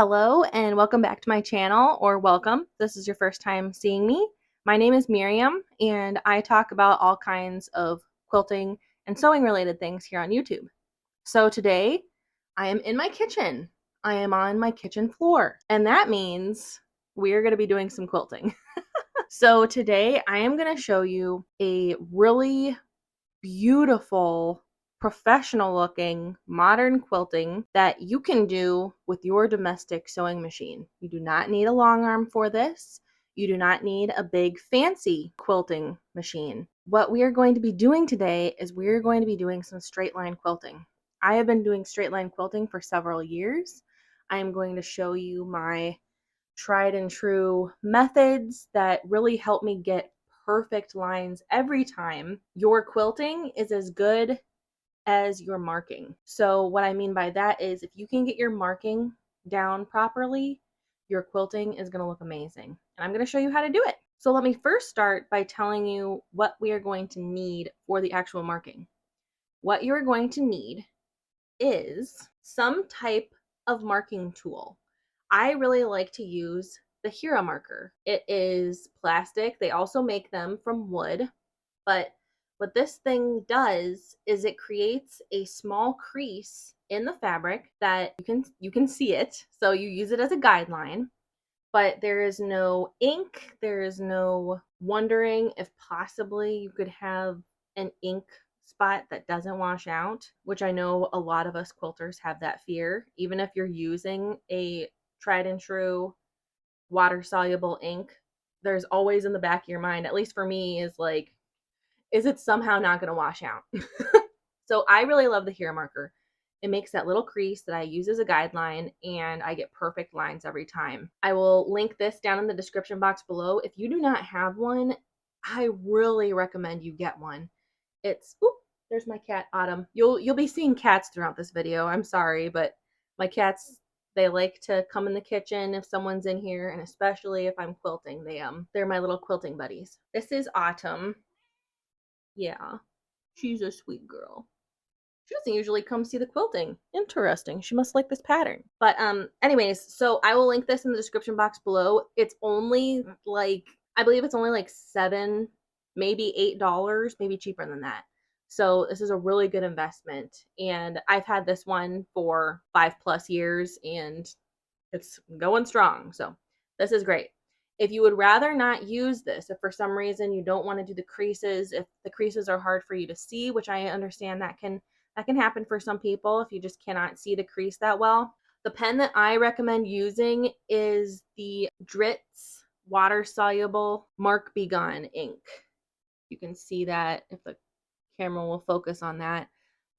Hello and welcome back to my channel, or welcome. This is your first time seeing me. My name is Miriam and I talk about all kinds of quilting and sewing related things here on YouTube. So today I am in my kitchen. I am on my kitchen floor, and that means we're going to be doing some quilting. So today I am going to show you a really beautiful, professional looking modern quilting that you can do with your domestic sewing machine. You do not need a long arm for this. You do not need a big fancy quilting machine. What we are going to be doing today is we're going to be doing some straight line quilting. I have been doing straight line quilting for several years. I am going to show you my tried and true methods that really help me get perfect lines every time. Your quilting is as good as your marking. So what I mean by that is if you can get your marking down properly, your quilting is going to look amazing. And I'm going to show you how to do it. So let me first start by telling you what we are going to need for the actual marking. What you're going to need is some type of marking tool. I really like to use the Hero marker. It is plastic. They also make them from wood, but what this thing does is it creates a small crease in the fabric that you can see it. So you use it as a guideline, but there is no ink. There is no wondering if possibly you could have an ink spot that doesn't wash out, which I know a lot of us quilters have that fear. Even if you're using a tried and true water soluble ink, there's always in the back of your mind, at least for me, is like, is it somehow not going to wash out? So I really love the Hero marker. It makes that little crease that I use as a guideline, and I get perfect lines every time. I will link this down in the description box below. If you do not have one, I really recommend you get one. It's, oop, there's my cat, Autumn. You'll be seeing cats throughout this video. I'm sorry, but my cats, they like to come in the kitchen if someone's in here, and especially if I'm quilting. They're my little quilting buddies. This is Autumn. Yeah, she's a sweet girl. She doesn't usually come see the quilting. Interesting. She must like this pattern. But anyways, so I will link this in the description box below. It's only like, I believe it's only like $7, maybe $8, maybe cheaper than that. So this is a really good investment. And I've had this one for 5+ years and it's going strong. So this is great. If you would rather not use this, if for some reason you don't want to do the creases, if the creases are hard for you to see, which I understand that can happen for some people if you just cannot see the crease that well. The pen that I recommend using is the Dritz water soluble Mark Be Gone ink. You can see that if the camera will focus on that.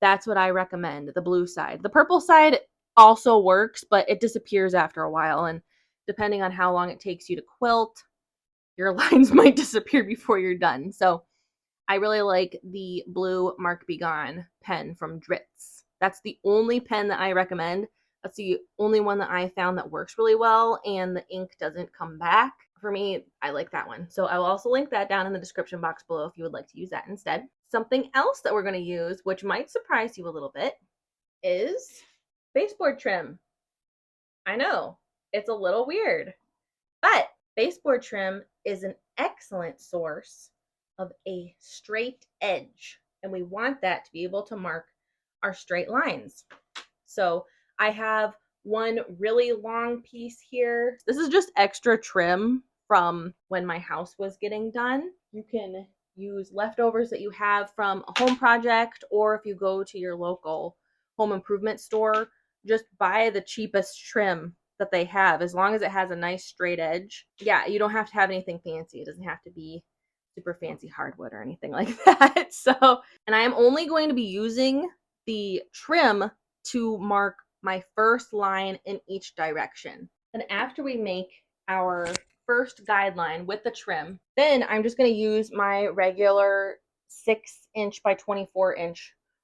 That's what I recommend, the blue side. The purple side also works, but it disappears after a while, and depending on how long it takes you to quilt, your lines might disappear before you're done. So I really like the blue Mark Be Gone pen from Dritz. That's the only pen that I recommend. That's the only one that I found that works really well, and the ink doesn't come back. For me, I like that one. So I will also link that down in the description box below if you would like to use that instead. Something else that we're going to use, which might surprise you a little bit, is baseboard trim. I know, it's a little weird, but baseboard trim is an excellent source of a straight edge, and we want that to be able to mark our straight lines. So I have one really long piece here. This is just extra trim from when my house was getting done. You can use leftovers that you have from a home project, or if you go to your local home improvement store, just buy the cheapest trim that they have, as long as it has a nice straight edge. Yeah, you don't have to have anything fancy. It doesn't have to be super fancy hardwood or anything like that. So, and I am only going to be using the trim to mark my first line in each direction. And after we make our first guideline with the trim, then I'm just going to use my regular 6" by 24"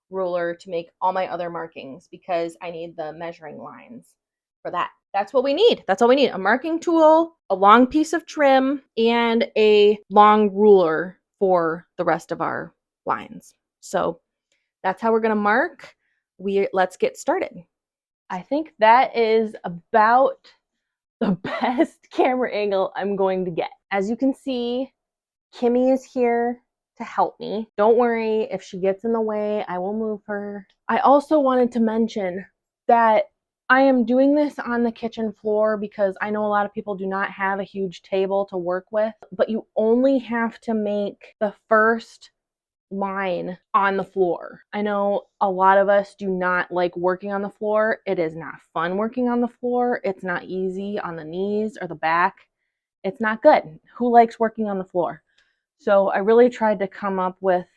ruler to make all my other markings, because I need the measuring lines for that. That's what we need. That's all we need. A marking tool, a long piece of trim, and a long ruler for the rest of our lines. So that's how we're going to mark. Let's get started. I think that is about the best camera angle I'm going to get. As you can see, Kimmy is here to help me. Don't worry, if she gets in the way, I will move her. I also wanted to mention that I am doing this on the kitchen floor because I know a lot of people do not have a huge table to work with, but you only have to make the first line on the floor. I know a lot of us do not like working on the floor. It is not fun working on the floor. It's not easy on the knees or the back. It's not good. Who likes working on the floor? So I really tried to come up with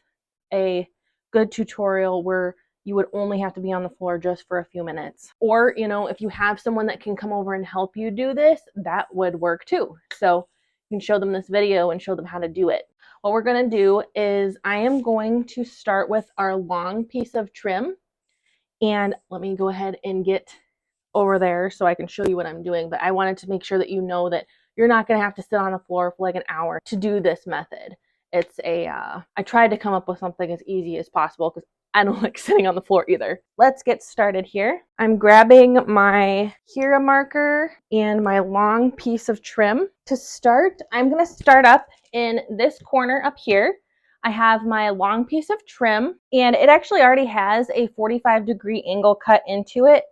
a good tutorial where you would only have to be on the floor just for a few minutes. Or, you know, if you have someone that can come over and help you do this, that would work too. So you can show them this video and show them how to do it. What we're going to do is I am going to start with our long piece of trim. And let me go ahead and get over there so I can show you what I'm doing. But I wanted to make sure that you know that you're not going to have to sit on the floor for like an hour to do this method. It's I tried to come up with something as easy as possible because I don't like sitting on the floor either. Let's get started here. I'm grabbing my Hera marker and my long piece of trim. To start, I'm going to start up in this corner up here. I have my long piece of trim, and it actually already has a 45-degree angle cut into it.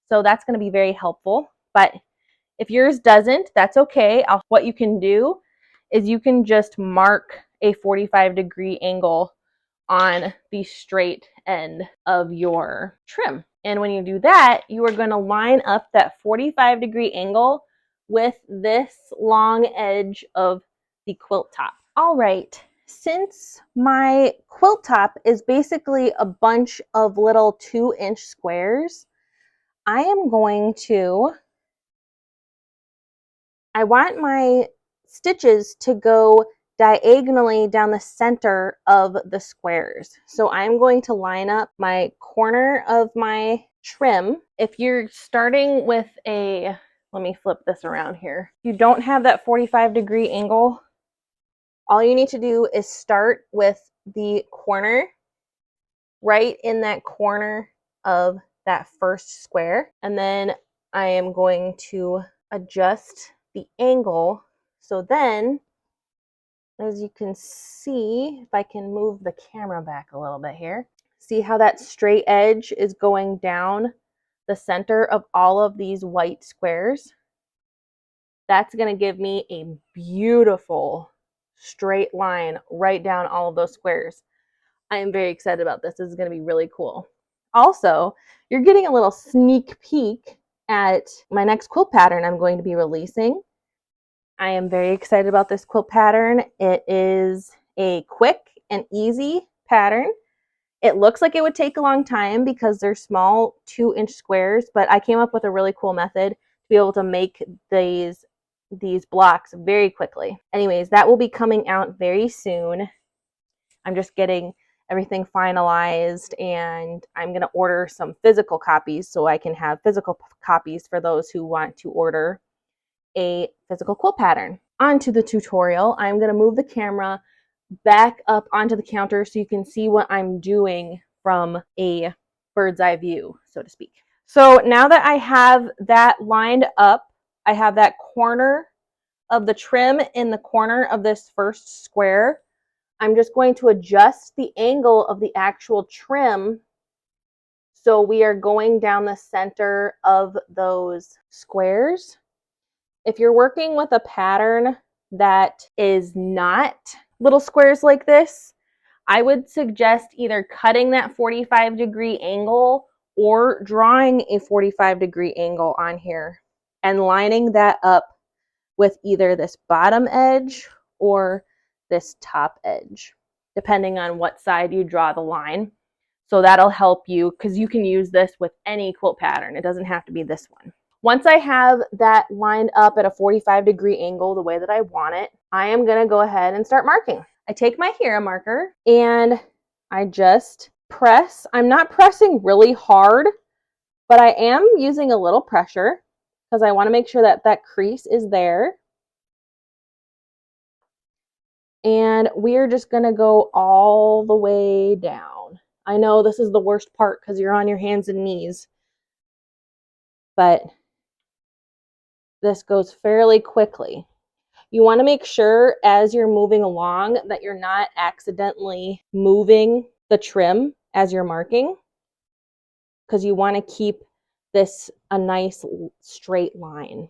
So that's going to be very helpful. But if yours doesn't, that's okay. What you can do is you can just mark a 45-degree angle on the straight end of your trim. And when you do that, you are going to line up that 45-degree angle with this long edge of the quilt top. All right, since my quilt top is basically a bunch of little 2-inch squares, I want my stitches to go diagonally down the center of the squares. So I'm going to line up my corner of my trim. If you're starting with let me flip this around here. If you don't have that 45-degree angle, all you need to do is start with the corner, right in that corner of that first square. And then I am going to adjust the angle. So then, as you can see, if I can move the camera back a little bit here, see how that straight edge is going down the center of all of these white squares? That's going to give me a beautiful straight line right down all of those squares. I am very excited about this. This is going to be really cool. Also, you're getting a little sneak peek at my next quilt pattern I'm going to be releasing. I am very excited about this quilt pattern. It is a quick and easy pattern. It looks like it would take a long time because they're small 2-inch squares, but I came up with a really cool method to be able to make these blocks very quickly. Anyways, that will be coming out very soon. I'm just getting everything finalized, and I'm going to order some physical copies so I can have physical copies for those who want to order a physical quilt pattern. Onto the tutorial, I'm going to move the camera back up onto the counter so you can see what I'm doing from a bird's eye view, so to speak. So now that I have that lined up, I have that corner of the trim in the corner of this first square. I'm just going to adjust the angle of the actual trim so we are going down the center of those squares. If you're working with a pattern that is not little squares like this, I would suggest either cutting that 45-degree angle or drawing a 45-degree angle on here and lining that up with either this bottom edge or this top edge, depending on what side you draw the line. So that'll help you because you can use this with any quilt pattern. It doesn't have to be this one. Once I have that lined up at a 45-degree angle the way that I want it, I am going to go ahead and start marking. I take my Hera marker and I just press. I'm not pressing really hard, but I am using a little pressure because I want to make sure that that crease is there. And we're just going to go all the way down. I know this is the worst part because you're on your hands and knees. but this goes fairly quickly. You want to make sure as you're moving along that you're not accidentally moving the trim as you're marking, because you want to keep this a nice straight line.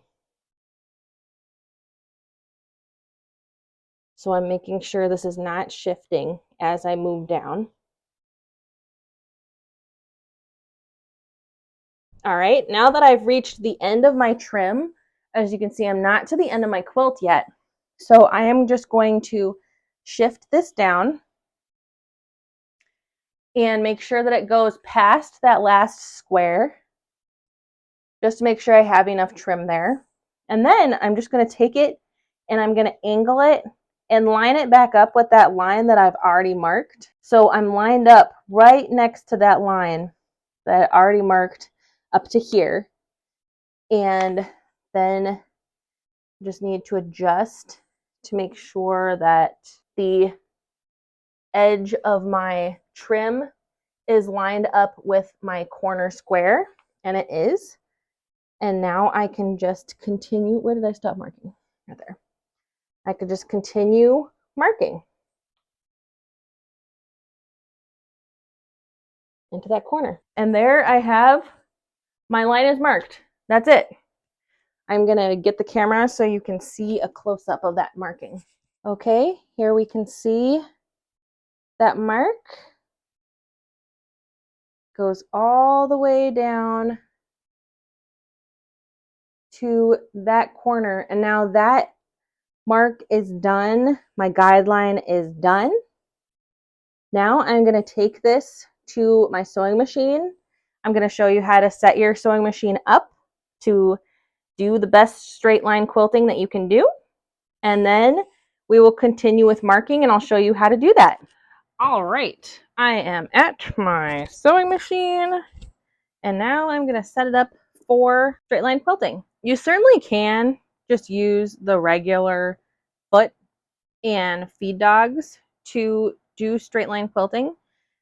So I'm making sure this is not shifting as I move down. All right, now that I've reached the end of my trim, as you can see, I'm not to the end of my quilt yet. So I am just going to shift this down and make sure that it goes past that last square, just to make sure I have enough trim there. And then I'm just going to take it and I'm going to angle it and line it back up with that line that I've already marked. So I'm lined up right next to that line that I already marked up to here. And then just need to adjust to make sure that the edge of my trim is lined up with my corner square, and it is. And now I can just continue. Where did I stop marking? Right there. I could just continue marking into that corner. And there I have my line is marked. That's it. I'm gonna get the camera so you can see a close-up of that marking. Okay, here we can see that mark goes all the way down to that corner. And now that mark is done. My guideline is done. Now I'm going to take this to my sewing machine. I'm going to show you how to set your sewing machine up to do the best straight line quilting that you can do. And then we will continue with marking and I'll show you how to do that. All right, I am at my sewing machine and now I'm going to set it up for straight line quilting. You certainly can just use the regular foot and feed dogs to do straight line quilting.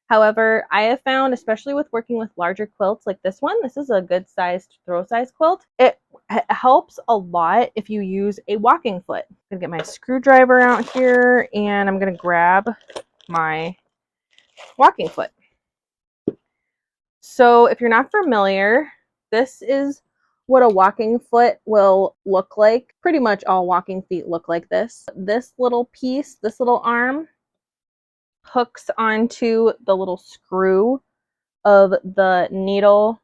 However, I have found, especially with working with larger quilts like this one, this is a good sized throw size quilt. It helps a lot if you use a walking foot. I'm gonna get my screwdriver out here and I'm gonna grab my walking foot. So if you're not familiar, this is what a walking foot will look like. Pretty much all walking feet look like this. This little piece, this little arm, hooks onto the little screw of the needle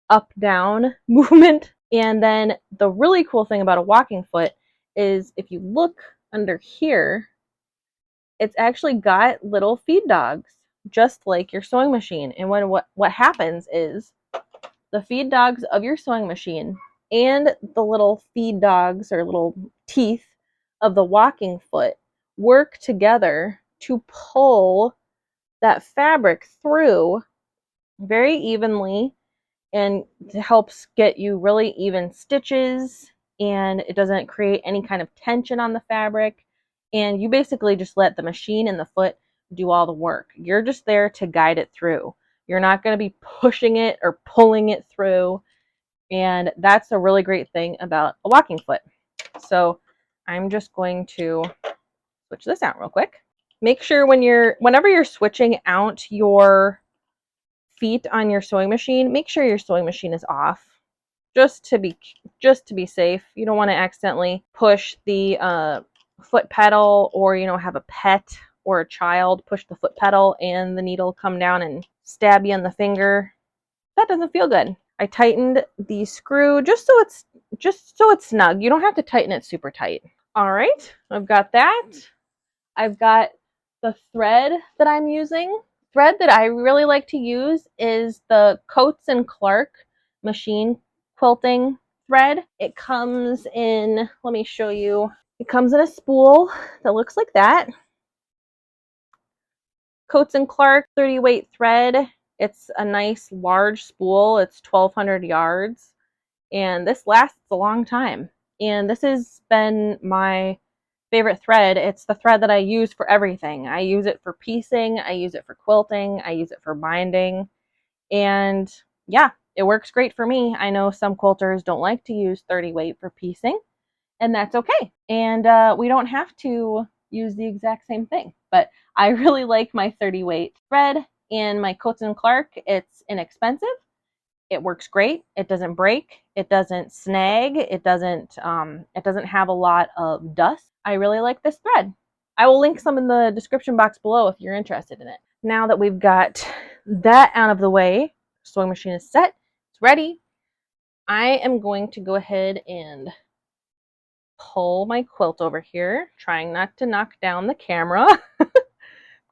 up down movement. And then the really cool thing about a walking foot is if you look under here, it's actually got little feed dogs, just like your sewing machine. And what happens is the feed dogs of your sewing machine and the little feed dogs or little teeth of the walking foot work together to pull that fabric through very evenly, and it helps get you really even stitches, and it doesn't create any kind of tension on the fabric. And you basically just let the machine and the foot do all the work. You're just there to guide it through. You're not going to be pushing it or pulling it through. And that's a really great thing about a walking foot. So I'm just going to switch this out real quick. Make sure whenever you're switching out your feet on your sewing machine, make sure your sewing machine is off, just to be safe. You don't want to accidentally push the foot pedal, or have a pet or a child push the foot pedal and the needle come down and stab you in the finger. That doesn't feel good. I tightened the screw just so it's snug. You don't have to tighten it super tight. All right, I've got that. I've got the thread that I'm using. Thread that I really like to use is the Coats and Clark machine quilting thread. It comes in, let me show you. It comes in a spool that looks like that. Coats and Clark 30 weight thread. It's a nice large spool. It's 1,200 yards. And this lasts a long time. And this has been my favorite thread. It's the thread that I use for everything. I use it for piecing, I use it for quilting, I use it for binding, and yeah, It works great for me. I know some quilters don't like to use 30 weight for piecing, and that's okay. And we don't have to use the exact same thing, but I really like my 30 weight thread and my Coats & Clark. It's inexpensive. It works great. It doesn't break. It doesn't snag. It doesn't have a lot of dust. I really like this thread. I will link some in the description box below if you're interested in it. Now that we've got that out of the way, sewing machine is set. It's ready. I am going to go ahead and pull my quilt over here, trying not to knock down the camera. I'm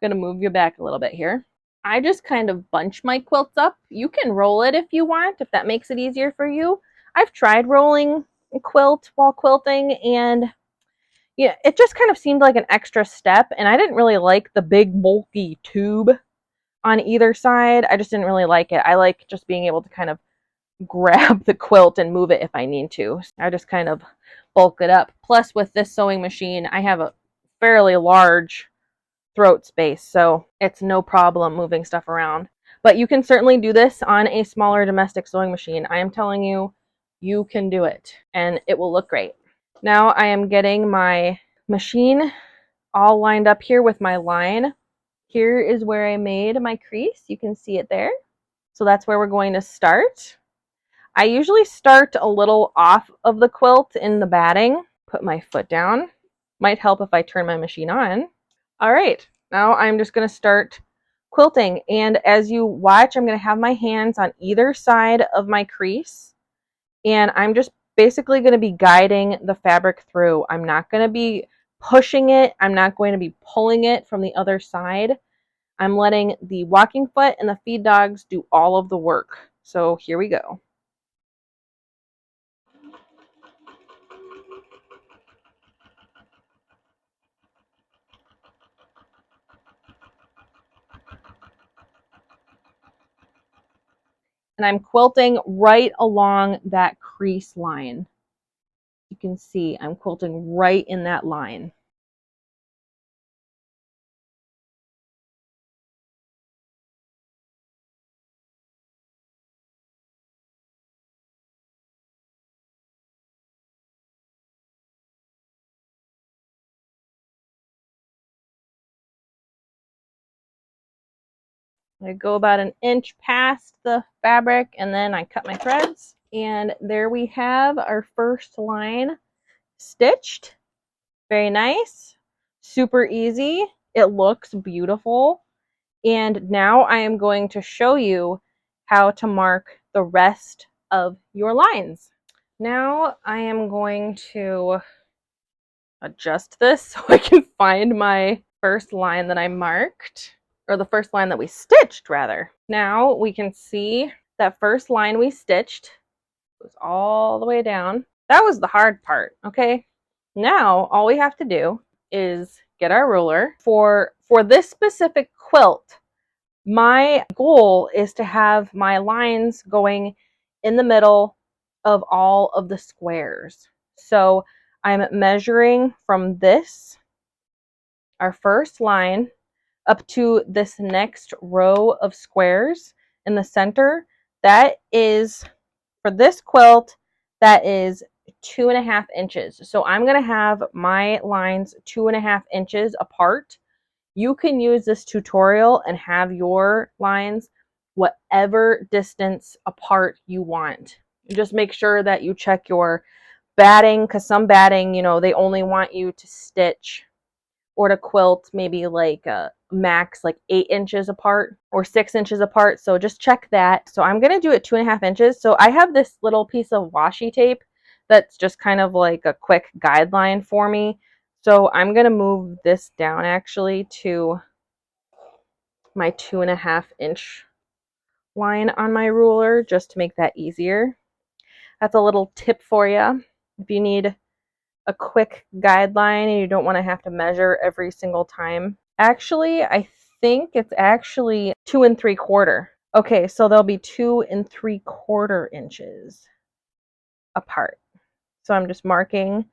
going to move you back a little bit here. I just kind of bunch my quilts up. You can roll it if you want, if that makes it easier for you. I've tried rolling a quilt while quilting, and yeah, it just kind of seemed like an extra step, and I didn't really like the big bulky tube on either side. I just didn't really like it. I like just being able to kind of grab the quilt and move it if I need to. I just kind of bulk it up. Plus, with this sewing machine, I have a fairly large throat space, so it's no problem moving stuff around. But you can certainly do this on a smaller domestic sewing machine. I am telling you, you can do it, and it will look great. Now I am getting my machine all lined up here with my line. Here is where I made my crease. You can see it there. So that's where we're going to start. I usually start a little off of the quilt in the batting. Put my foot down. Might help if I turn my machine on. All right, now I'm just going to start quilting. And as you watch, I'm going to have my hands on either side of my crease. And I'm just basically going to be guiding the fabric through. I'm not going to be pushing it. I'm not going to be pulling it from the other side. I'm letting the walking foot and the feed dogs do all of the work. So here we go. And I'm quilting right along that crease line. You can see I'm quilting right in that line. I go about an inch past the fabric, and then I cut my threads. And there we have our first line stitched. Very nice, super easy. It looks beautiful. And now I am going to show you how to mark the rest of your lines. Now I am going to adjust this so I can find my first line that I marked, or the first line that we stitched rather. Now we can see that first line we stitched goes all the way down. That was the hard part, okay? Now all we have to do is get our ruler. For this specific quilt, my goal is to have my lines going in the middle of all of the squares. So I'm measuring from this, our first line, up to this next row of squares in the center. That is, for this quilt, that is 2.5 inches. So I'm going to have my lines 2.5 inches apart. You can use this tutorial and have your lines whatever distance apart you want. Just make sure that you check your batting, because some batting, you know, they only want you to stitch or to quilt maybe like a max like 8 inches apart or 6 inches apart. So just check that. So I'm going to do it 2.5 inches. So I have this little piece of washi tape that's just kind of like a quick guideline for me. So I'm going to move this down actually to my 2.5 inch line on my ruler just to make that easier. That's a little tip for you. If you need a quick guideline and you don't want to have to measure every single time. Actually, I think it's actually 2 3/4. Okay, so they'll be 2 3/4 inches apart. So I'm just marking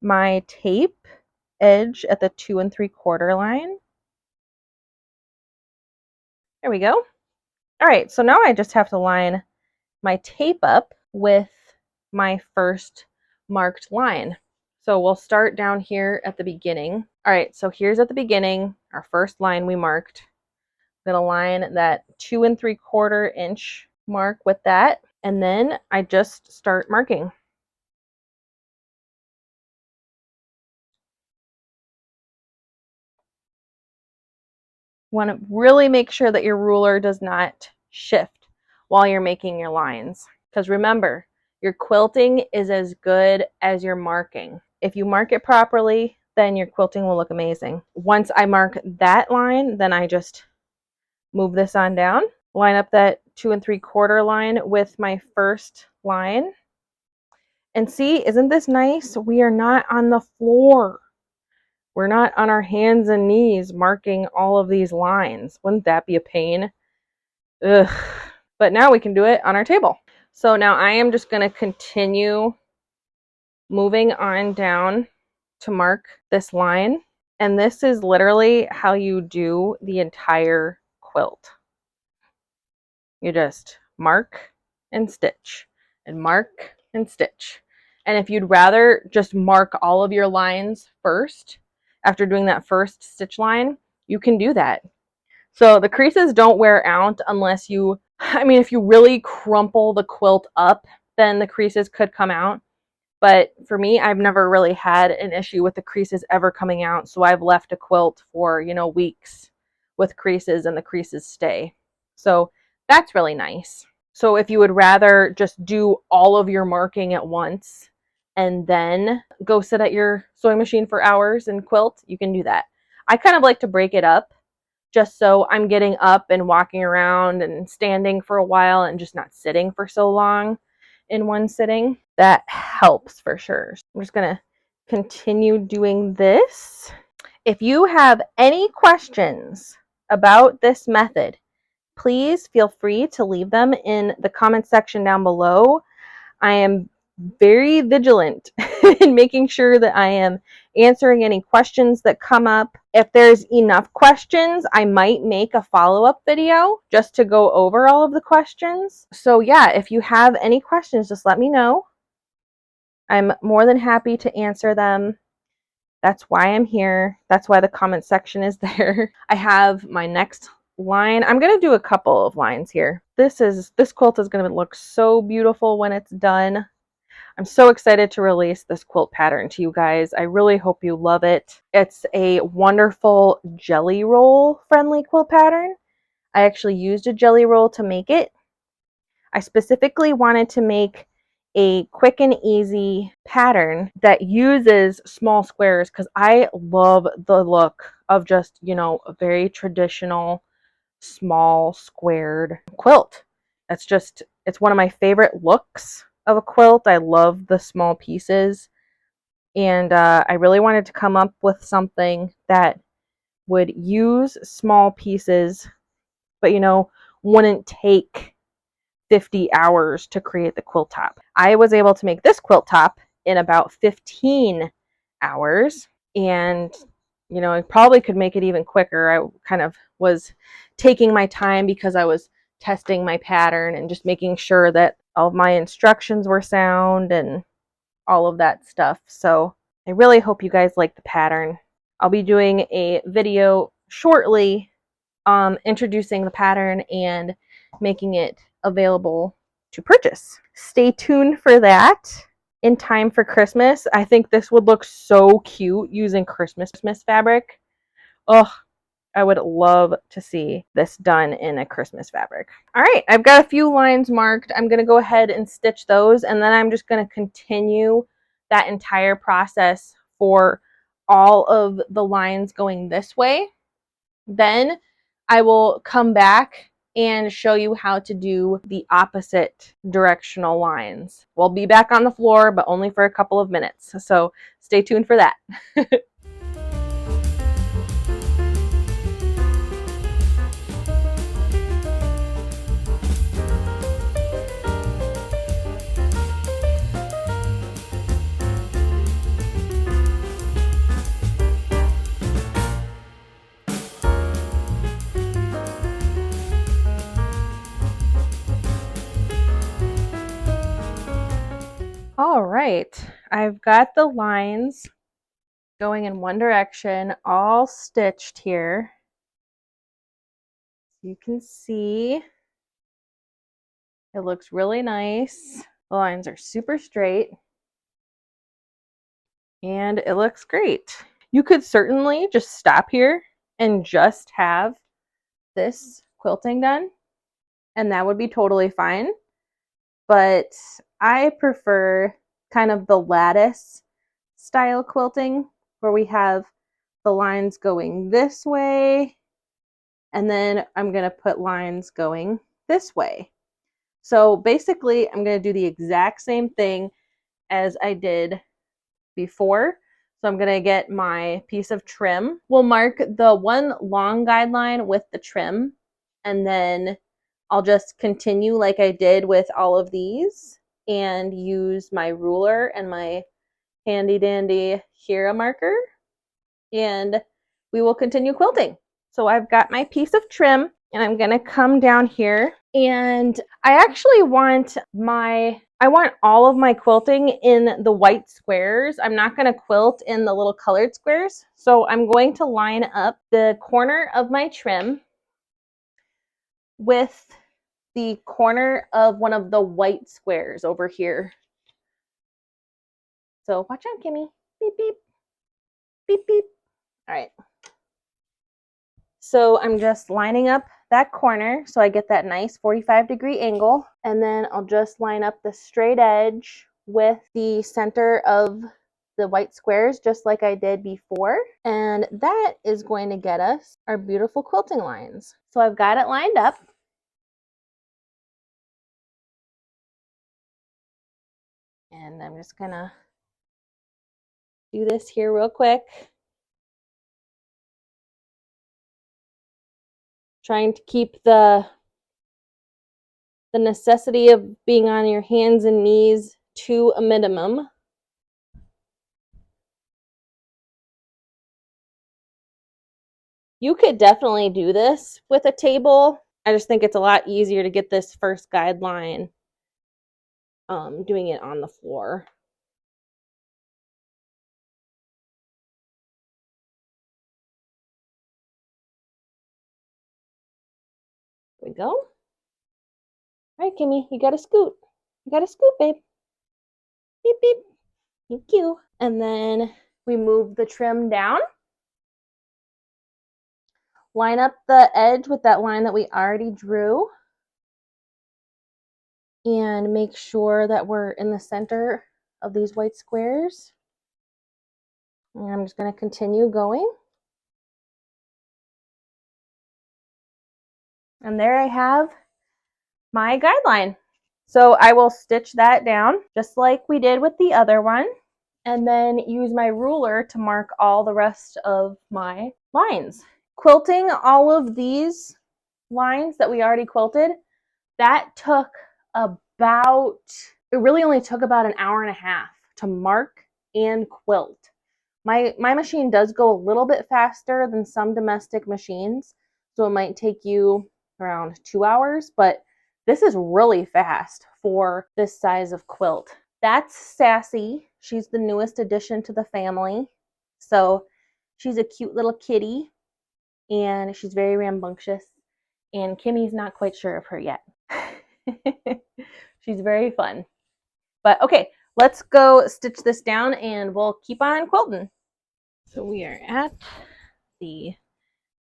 my tape edge at the 2 3/4 line. There we go. All right, so now I just have to line my tape up with my first marked line. So we'll start down here at the beginning. All right, so here's at the beginning, our first line we marked. I'm gonna line that 2 3/4 inch mark with that, and then I just start marking. You want to really make sure that your ruler does not shift while you're making your lines, because remember, your quilting is as good as your marking. If you mark it properly, then your quilting will look amazing. Once I mark that line, then I just move this on down, line up that 2 3/4 line with my first line. And see, isn't this nice? We are not on the floor. We're not on our hands and knees marking all of these lines. Wouldn't that be a pain? Ugh. But now we can do it on our table. So now I am just going to continue moving on down to mark this line. And this is literally how you do the entire quilt. You just mark and stitch and mark and stitch. And if you'd rather just mark all of your lines first, after doing that first stitch line, you can do that. So the creases don't wear out unless you, if you really crumple the quilt up, then the creases could come out. But for me, I've never really had an issue with the creases ever coming out. So I've left a quilt for, weeks with creases and the creases stay. So that's really nice. So if you would rather just do all of your marking at once and then go sit at your sewing machine for hours and quilt, you can do that. I kind of like to break it up just so I'm getting up and walking around and standing for a while and just not sitting for so long in one sitting. That helps for sure. So I'm just going to continue doing this. If you have any questions about this method, please feel free to leave them in the comment section down below. I am very vigilant in making sure that I am answering any questions that come up. If there's enough questions, I might make a follow-up video just to go over all of the questions. So yeah, if you have any questions, just let me know. I'm more than happy to answer them. That's why I'm here. That's why the comment section is there. I have my next line. I'm going to do a couple of lines here. This quilt is going to look so beautiful when it's done. I'm so excited to release this quilt pattern to you guys. I really hope you love it. It's a wonderful jelly roll friendly quilt pattern. I actually used a jelly roll to make it. I specifically wanted to make a quick and easy pattern that uses small squares because I love the look of just, a very traditional small squared quilt. It's one of my favorite looks of a quilt. I love the small pieces, and I really wanted to come up with something that would use small pieces, but wouldn't take 50 hours to create the quilt top. I was able to make this quilt top in about 15 hours, and I probably could make it even quicker. I kind of was taking my time because I was testing my pattern and just making sure that all of my instructions were sound and all of that stuff. So I really hope you guys like the pattern. I'll be doing a video shortly introducing the pattern and making it available to purchase. Stay tuned for that. In time for Christmas, I think this would look so cute using Christmas fabric. Oh, I would love to see this done in a Christmas fabric. All right, I've got a few lines marked. I'm going to go ahead and stitch those, and then I'm just going to continue that entire process for all of the lines going this way. Then I will come back and show you how to do the opposite directional lines. We'll be back on the floor, but only for a couple of minutes. So stay tuned for that. All right, I've got the lines going in one direction, all stitched here. You can see it looks really nice. The lines are super straight and it looks great. You could certainly just stop here and just have this quilting done, and that would be totally fine. But I prefer kind of the lattice style quilting where we have the lines going this way, and then I'm going to put lines going this way. So basically, I'm going to do the exact same thing as I did before. So I'm going to get my piece of trim. We'll mark the one long guideline with the trim, and then I'll just continue like I did with all of these and use my ruler and my handy dandy Hera marker, and we will continue quilting. So I've got my piece of trim, and I'm gonna come down here, and I actually want all of my quilting in the white squares. I'm not gonna quilt in the little colored squares. So I'm going to line up the corner of my trim with the corner of one of the white squares over here. So watch out, Kimmy. Beep, beep, beep, beep. All right. So I'm just lining up that corner so I get that nice 45-degree angle. And then I'll just line up the straight edge with the center of the white squares just like I did before. And that is going to get us our beautiful quilting lines. So I've got it lined up. And I'm just gonna do this here real quick. Trying to keep the necessity of being on your hands and knees to a minimum. You could definitely do this with a table. I just think it's a lot easier to get this first guideline doing it on the floor. There we go. All right, Kimmy, you gotta scoot. You gotta scoot, babe. Beep, beep. Thank you. And then we move the trim down. Line up the edge with that line that we already drew. And make sure that we're in the center of these white squares. And I'm just going to continue going. And there I have my guideline. So I will stitch that down just like we did with the other one, and then use my ruler to mark all the rest of my lines. Quilting all of these lines that we already quilted, that took about, it really only took about an hour and a half to mark and quilt. My machine does go a little bit faster than some domestic machines, so it might take you around 2 hours, but this is really fast for this size of quilt. That's Sassy. She's the newest addition to the family. So she's a cute little kitty, and she's very rambunctious, and Kimmy's not quite sure of her yet. She's very fun. But okay, let's go stitch this down and we'll keep on quilting. So we are at the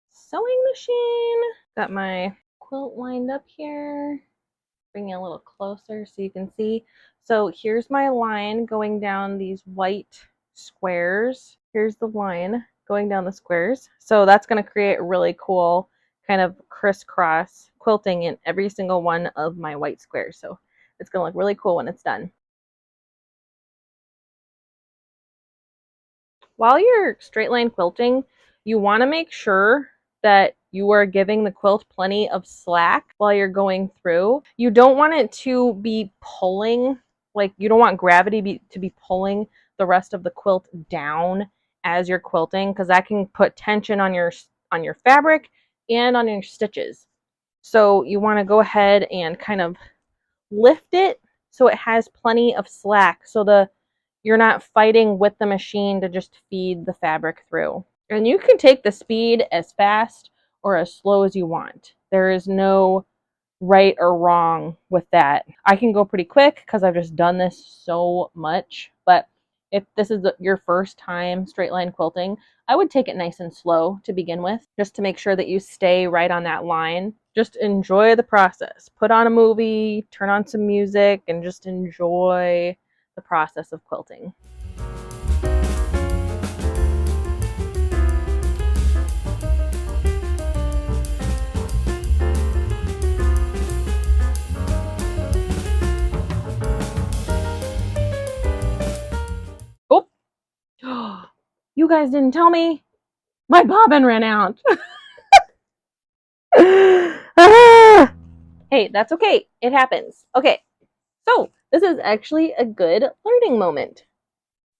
sewing machine. Got my quilt lined up here. Bring it a little closer so you can see. So here's my line going down these white squares. Here's the line going down the squares. So that's going to create a really cool kind of crisscross quilting in every single one of my white squares. So it's going to look really cool when it's done. While you're straight line quilting, you want to make sure that you are giving the quilt plenty of slack while you're going through. You don't want it to be pulling, like you don't want gravity to be pulling the rest of the quilt down as you're quilting, because that can put tension on your fabric and on your stitches. So you want to go ahead and kind of lift it so it has plenty of slack, so you're not fighting with the machine to just feed the fabric through. And you can take the speed as fast or as slow as you want. There is no right or wrong with that. I can go pretty quick because I've just done this so much, but if this is your first time straight line quilting, I would take it nice and slow to begin with, just to make sure that you stay right on that line. Just enjoy the process. Put on a movie, turn on some music, and just enjoy the process of quilting. Oh, you guys didn't tell me. My bobbin ran out. Hey, that's okay. It happens. Okay, so this is actually a good learning moment.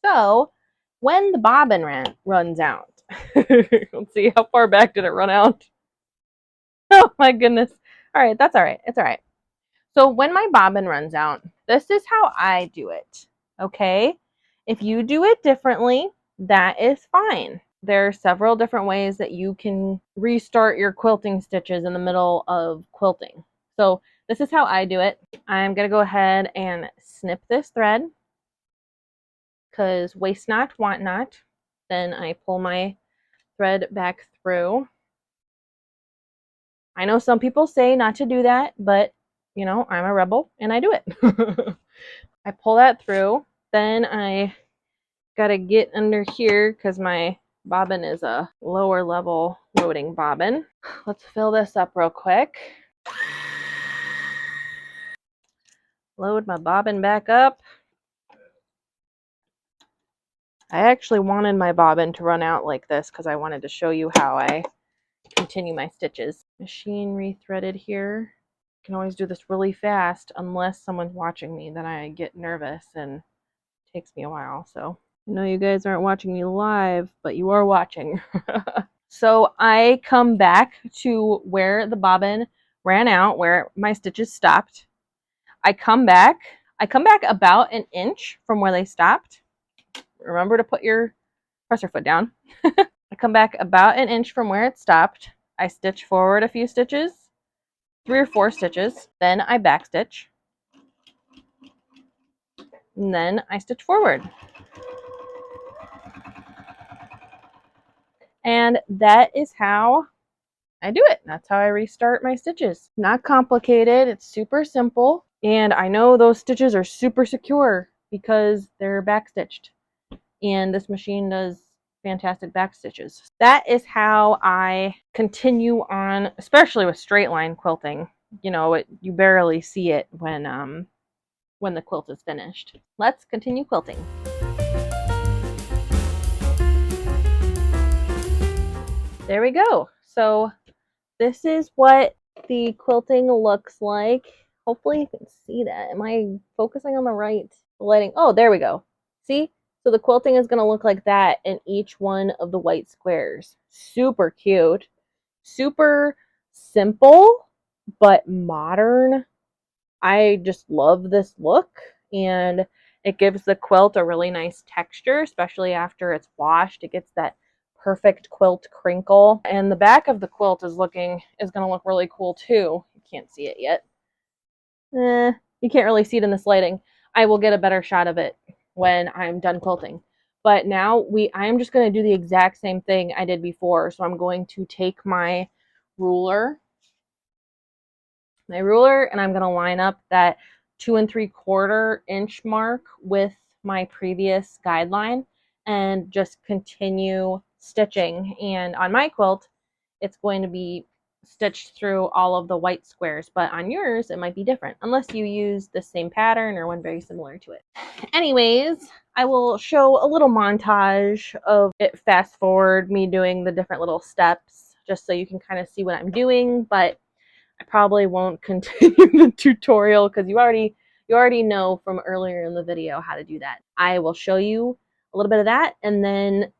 So when the bobbin runs out, let's see, how far back did it run out? Oh my goodness. All right, that's all right. It's all right. So when my bobbin runs out, this is how I do it. Okay? If you do it differently, that is fine. There are several different ways that you can restart your quilting stitches in the middle of quilting. So this is how I do it. I'm going to go ahead and snip this thread, because waste not, want not. Then I pull my thread back through. I know some people say not to do that, but you know, I'm a rebel and I do it. I pull that through. Then I gotta get under here because my bobbin is a lower level loading bobbin. Let's fill this up real quick. Load my bobbin back up. I actually wanted my bobbin to run out like this because I wanted to show you how I continue my stitches. Machine rethreaded here. I can always do this really fast unless someone's watching me, then I get nervous and it takes me a while. So I know you guys aren't watching me live, but you are watching. So I come back to where the bobbin ran out, where my stitches stopped. I come back about an inch from where they stopped. Remember to put your presser foot down. I come back about an inch from where it stopped. I stitch forward a few stitches, 3 or 4 stitches. Then I backstitch. And then I stitch forward. And that is how I do it. That's how I restart my stitches. Not complicated. It's super simple. And I know those stitches are super secure because they're backstitched. And this machine does fantastic back stitches. That is how I continue on, especially with straight line quilting. You know, you barely see it when the quilt is finished. Let's continue quilting. There we go. So this is what the quilting looks like. Hopefully you can see that. Am I focusing on the right lighting? Oh, there we go. See? So the quilting is going to look like that in each one of the white squares. Super cute. Super simple, but modern. I just love this look, and it gives the quilt a really nice texture, especially after it's washed. It gets that perfect quilt crinkle, and the back of the quilt is going to look really cool too. You can't see it yet. You can't really see it in this lighting. I will get a better shot of it when I'm done quilting. But now I am just going to do the exact same thing I did before. So I'm going to take my ruler, and I'm going to line up that 2 3/4 inch mark with my previous guideline and just continue stitching. And on my quilt, it's going to be stitched through all of the white squares, but on yours it might be different unless you use the same pattern or one very similar to it. Anyways, I will show a little montage of it, fast forward me doing the different little steps just so you can kind of see what I'm doing, but I probably won't continue the tutorial because you already know from earlier in the video how to do that. I will show you a little bit of that, and then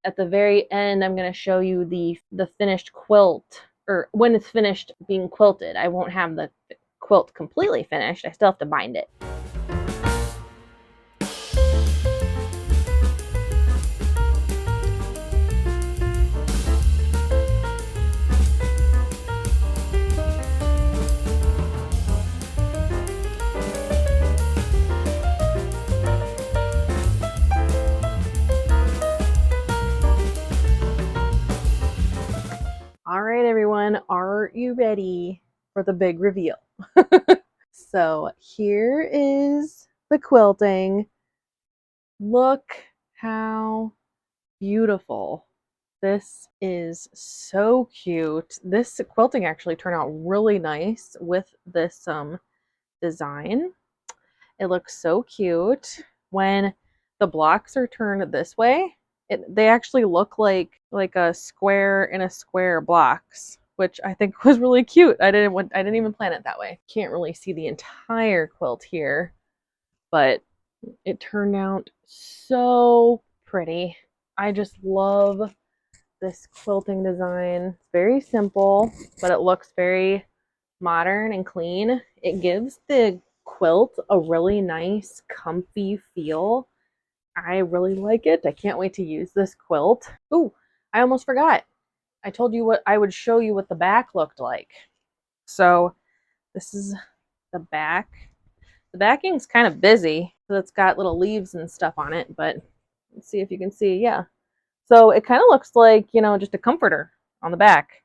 at the very end I'm going to show you the finished quilt, or when it's finished being quilted. I won't have the quilt completely finished. I still have to bind it. Are you ready for the big reveal? So here is the quilting. Look how beautiful. This is so cute. This quilting actually turned out really nice with this design. It looks so cute. When the blocks are turned this way, they actually look like a square in a square blocks, which I think was really cute. I didn't even plan it that way. Can't really see the entire quilt here, but it turned out so pretty. I just love this quilting design. It's very simple, but it looks very modern and clean. It gives the quilt a really nice, comfy feel. I really like it. I can't wait to use this quilt. Ooh, I almost forgot. I told you what I would show you what the back looked like. So this is the back. The backing's kind of busy, so it's got little leaves and stuff on it, but let's see if you can see. Yeah. So it kind of looks like, just a comforter on the back.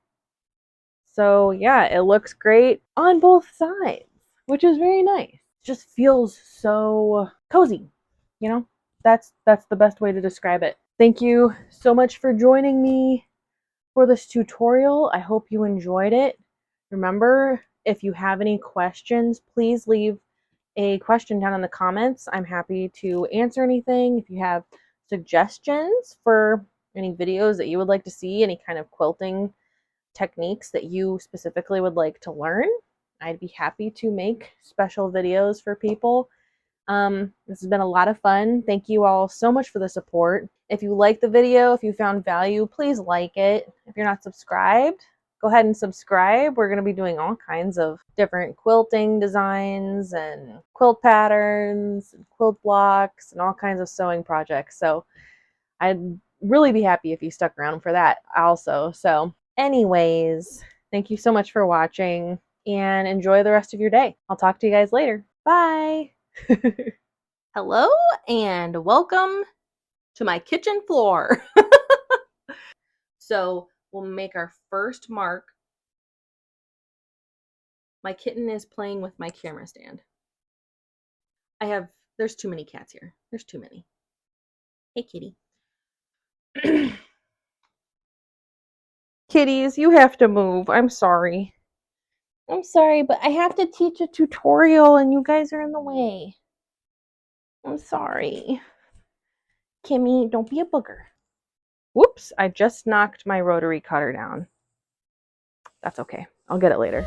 So yeah, it looks great on both sides, which is very nice. It just feels so cozy, That's the best way to describe it. Thank you so much for joining me for this tutorial. I hope you enjoyed it. Remember, if you have any questions, please leave a question down in the comments. I'm happy to answer anything. If you have suggestions for any videos that you would like to see, any kind of quilting techniques that you specifically would like to learn, I'd be happy to make special videos for people. This has been a lot of fun. Thank you all so much for the support. If you liked the video, if you found value, please like it. If you're not subscribed, go ahead and subscribe. We're going to be doing all kinds of different quilting designs and quilt patterns and quilt blocks and all kinds of sewing projects. So I'd really be happy if you stuck around for that also. So anyways, thank you so much for watching and enjoy the rest of your day. I'll talk to you guys later. Bye. Hello and welcome to my kitchen floor. So we'll make our first mark. My kitten is playing with my camera stand. There's too many cats here. There's too many. Hey, kitty. Kitties, you have to move. I'm sorry. I'm sorry, but I have to teach a tutorial and you guys are in the way. I'm sorry. Kimmy, don't be a booger. Whoops, I just knocked my rotary cutter down. That's okay. I'll get it later.